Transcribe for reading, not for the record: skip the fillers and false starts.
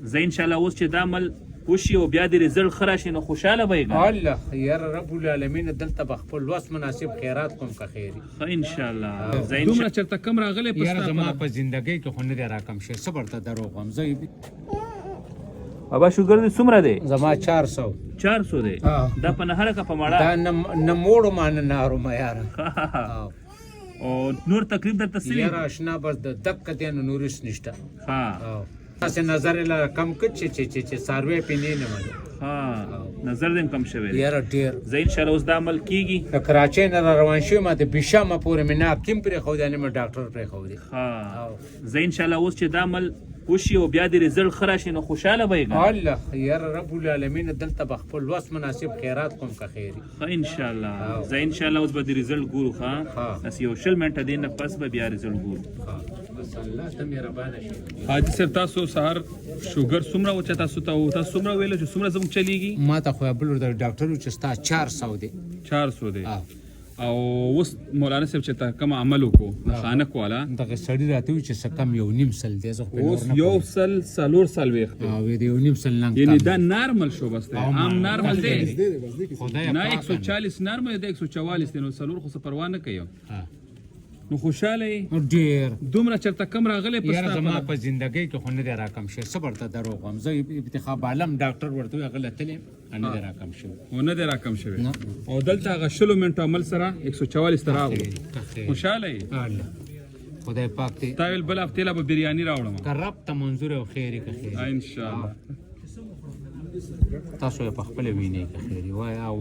زه ان شاء الله اوس چې دا عمل وشي او بیا د رزلټ ښه راشي نو خوشحاله به یې الله یاره رب العالمین دلته به خپل لوس مناسب خیرات کوم که خیري ښه ان شاء الله زه دومره چېرته کم راغلی په یاره ستا زما په په زندګۍ کې خو نه دی راکم شي صبر ته دروغ وایم زه بابا شوګر دې څومره دی زما 400 400 دی دا په نهره که په دا مړه نه موړو ما نه نارومه یاره او نور تکلیف درته څه یاره اشنا بس د دقه دی نو نورس نشته ها تاسې نظر یې لره کم کړ چې څاروی پې نه منو ها نظر دې هم کم شوی دی یاره ډېر زه ان شاء الله اوس دا عمل کیږي د کراچۍ نه را روان شوي ما د بیشامه پورې مې ناپکین پرېښودی نه مې ډاکټر پرېښودی ها زه ان شاء الله اوس چې دا عمل وشي او بیا د رزلټ ښه راشي نو خوشحاله به یې الله یاره رب العالمین دلته به خپل لوس مناسب خیرات کوم که خیري ښه ان شاء الله زه ان شاء الله اوس به د رزلټ ګورو ښه بس یو 20 منټه دی نه پس به بیا رزلټ ګورو بس الله ته مهربانه شي حاجي صاحب تاسو سهار شوګر څومره و چې تاسو ته تاسو څومره ویلو چې څومره زموږ چلیږي ما ته خو بل ورته ډاکټر و چې ستا 400 دی 400 دی او اوس مولانا صاحب چې تا کوم عمل وکړو د خانک والا دغه سړي راته وي چې څه کم یو نیم سل دی زه خو اوس یو سل څلور سل ویښت او د یو نیم سل نه یعنی دا نارمل شو بس دی عام نارمل دی خدای نه 140 نارمل دی 144 دی نو څلور خو څه پروا نه کوي نو خوشاله ډېر دومره چېرته کم راغلی په یاره ستا زما په زندګۍ کې خو نه دی راکم شوی صبر ته دروغ وایم زه ابتخاب عالم ډاکټر ورته وي هغه له تلې نه دی راکم شوی و نه دی راکم شوی او دلته هغه 60 منټو عمل سره 144 ته راغلو خوشاله الله خدای پاک ته تا ویل بل هفتې لا به بریاني راوړم که رب ته منظور او خیري که خیري ان شاء الله تاسو یې په خپله وینئ که خیري وایه